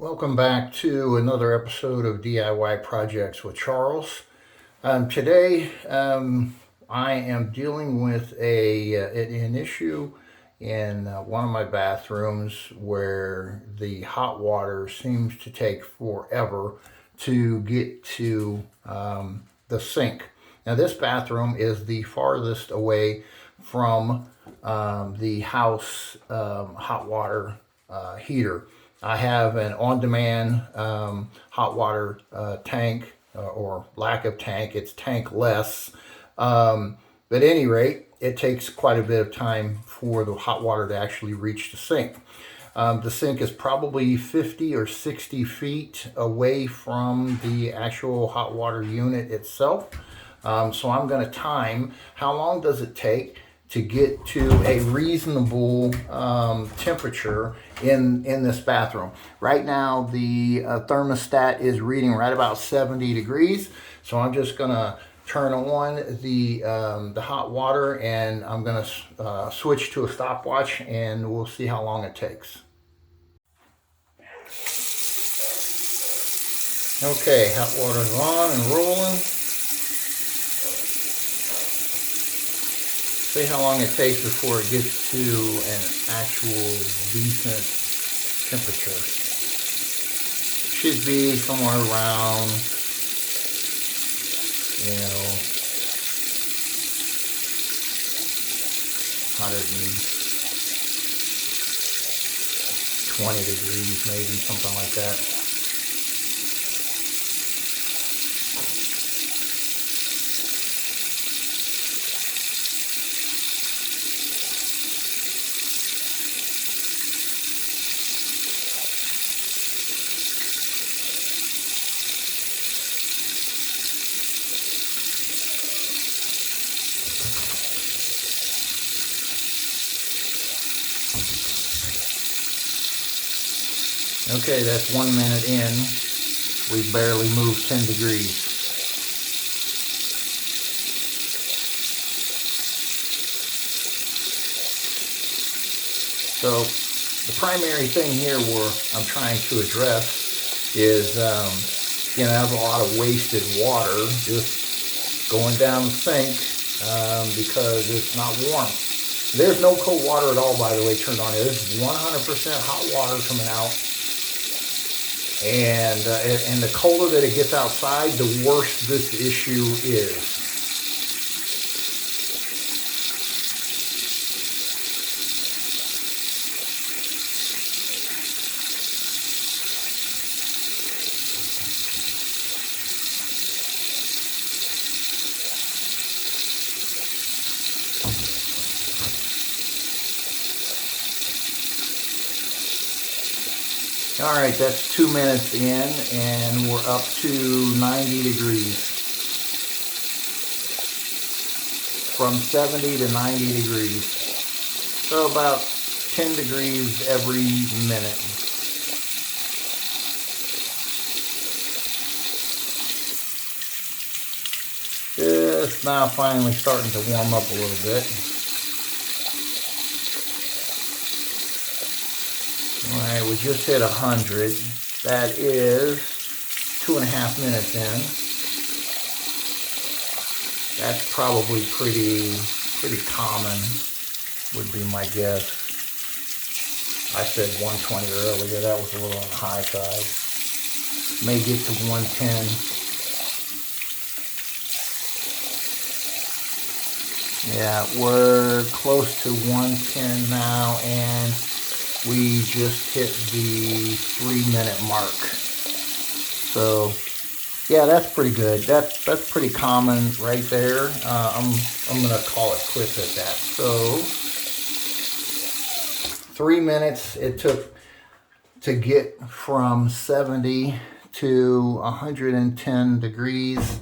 Welcome back to another episode of DIY Projects with Charles. Today, I am dealing with an issue in one of my bathrooms where the hot water seems to take forever to get to the sink. Now, this bathroom is the farthest away from the house hot water heater. I have an on-demand hot water tank or lack of tank. It's tankless. But at any rate, it takes quite a bit of time for the hot water to actually reach the sink. The sink is probably 50 or 60 feet away from the actual hot water unit itself. So I'm going to time how long does it take to get to a reasonable temperature in this bathroom. Right now the thermostat is reading right about 70 degrees. So I'm just gonna turn on the hot water, and I'm gonna switch to a stopwatch, and we'll see how long it takes. Okay, hot water's on and rolling. See how long it takes before it gets to an actual decent temperature. Should be somewhere around, 120 degrees, maybe something like that. Okay, that's 1 minute in. We've barely moved 10 degrees. So the primary thing here where I'm trying to address is, I have a lot of wasted water just going down the sink because it's not warm. There's no cold water at all, by the way, turned on. It's 100% hot water coming out. And the colder that it gets outside, the worse this issue is. All right, that's 2 minutes in, and we're up to 90 degrees. From 70 to 90 degrees. So about 10 degrees every minute. Just now finally starting to warm up a little bit. Alright, we just hit 100. That is 2.5 minutes in. That's probably pretty common, would be my guess. I said 120 earlier, that was a little on the high side. May get to 110. Yeah, we're close to 110 now, and we just hit the 3-minute mark. So yeah, that's pretty good. That's pretty common right there. I'm gonna call it quits at that. So 3 minutes it took to get from 70 to 110 degrees.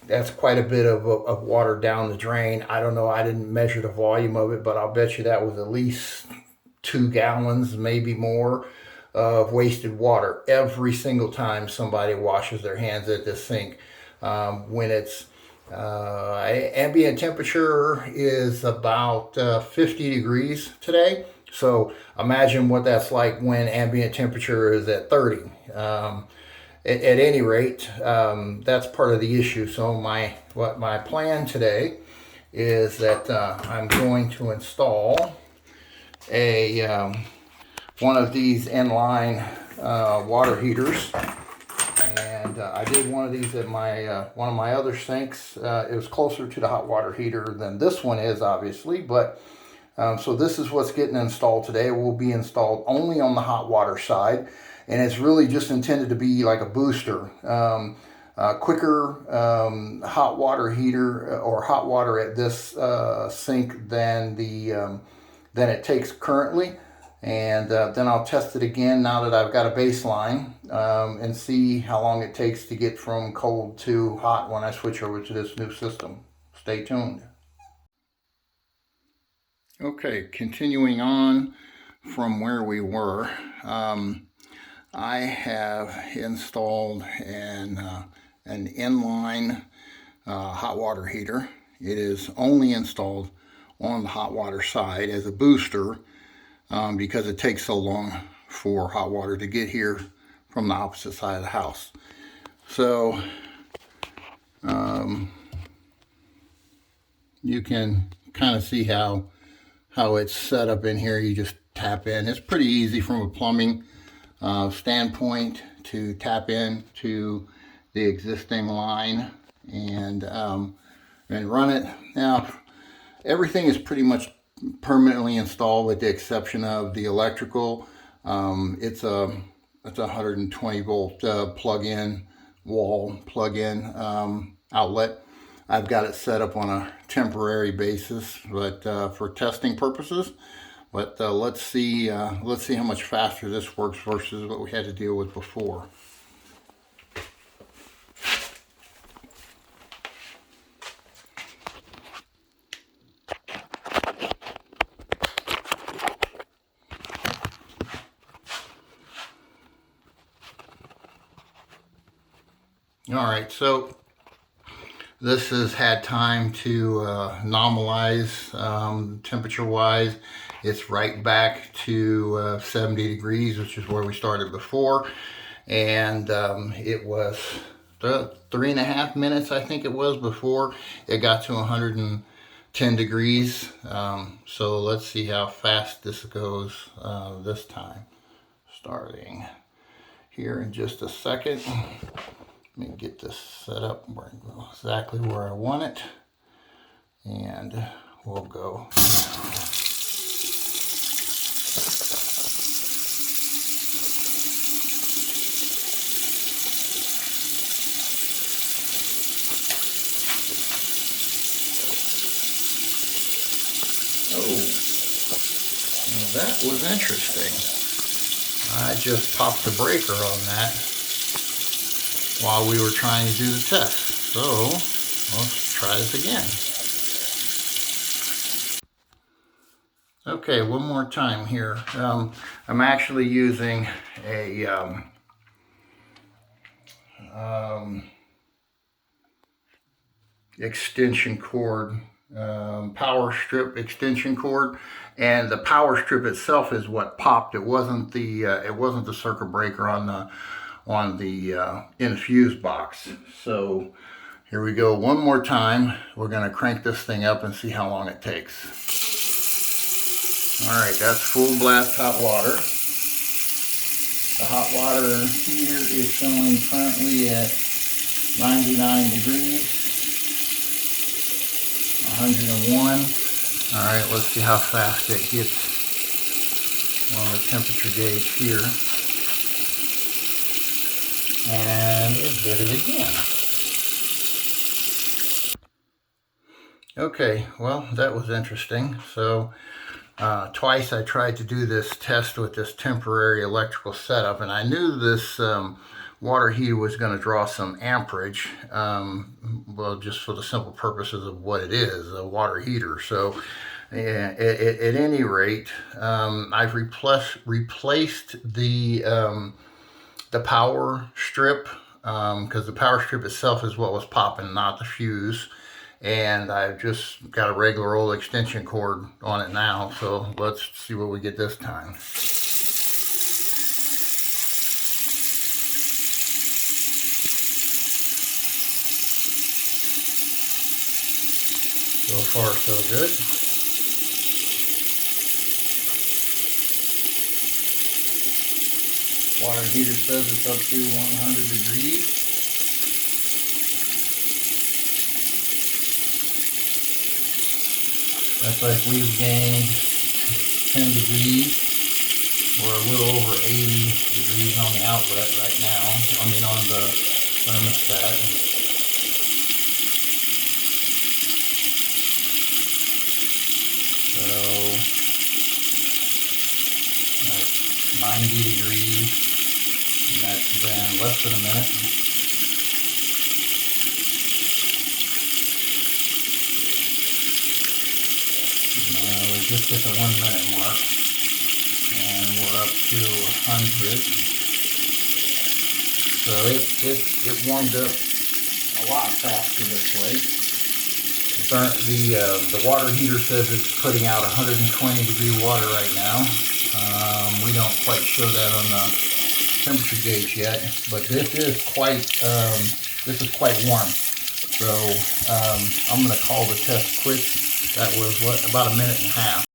That's quite a bit of water down the drain. I don't know, I didn't measure the volume of it, but I'll bet you that was at least 2 gallons, maybe more, of wasted water every single time somebody washes their hands at this sink. When it's ambient temperature is about 50 degrees today. So imagine what that's like when ambient temperature is at 30. At any rate, that's part of the issue. So my plan today is that I'm going to install a one of these inline water heaters, and I did one of these at my one of my other sinks. It was closer to the hot water heater than this one is, obviously, but so this is what's getting installed today. It will be installed only on the hot water side, and it's really just intended to be like a booster. Quicker hot water heater or hot water at this sink than than it takes currently, and then I'll test it again now that I've got a baseline and see how long it takes to get from cold to hot when I switch over to this new system. Stay tuned. Okay, continuing on from where we were, I have installed an inline hot water heater. It is only installed on the hot water side as a booster because it takes so long for hot water to get here from the opposite side of the house. So you can kind of see how it's set up in here. You just tap in. It's pretty easy from a plumbing standpoint to tap in to the existing line and run it. Now everything is pretty much permanently installed with the exception of the electrical. It's a 120 volt plug-in wall plug-in outlet. I've got it set up on a temporary basis, but for testing purposes. But let's see how much faster this works versus what we had to deal with before. All right, so this has had time to normalize temperature-wise. It's right back to 70 degrees, which is where we started before. And it was 3.5 minutes, I think it was, before it got to 110 degrees. So let's see how fast this goes this time. Starting here in just a second. Let me get this set up exactly where I want it, and we'll go. Oh, well, that was interesting. I just popped the breaker on that while we were trying to do the test. So let's try this again. Okay, one more time here. I'm actually using a extension cord, power strip extension cord, and the power strip itself is what popped. It wasn't the circuit breaker on the infuse box. So here we go one more time. We're going to crank this thing up and see how long it takes. All right, that's full blast hot water. The hot water heater is showing currently at 99 degrees, 101. All right, let's see how fast it gets on the temperature gauge here. And it did it again. Okay, well, that was interesting. So twice I tried to do this test with this temporary electrical setup, and I knew this water heater was going to draw some amperage, well, just for the simple purposes of what it is, a water heater. So at any rate, I've replaced the power strip, because the power strip itself is what was popping, not the fuse. and I've just got a regular old extension cord on it now. So let's see what we get this time. So far, so good. Water heater says it's up to 100 degrees. That's like we've gained 10 degrees. We're a little over 80 degrees on the outlet right now. I mean on the thermostat. So that's 90 degrees, and that's been less than a minute. We just hit the 1 minute mark, and we're up to 100. So it warmed up a lot faster this way. The water heater says it's putting out 120 degree water right now. We don't quite show that on the temperature gauge yet, but this is quite warm. So I'm going to call the test quick. That was about a minute and a half.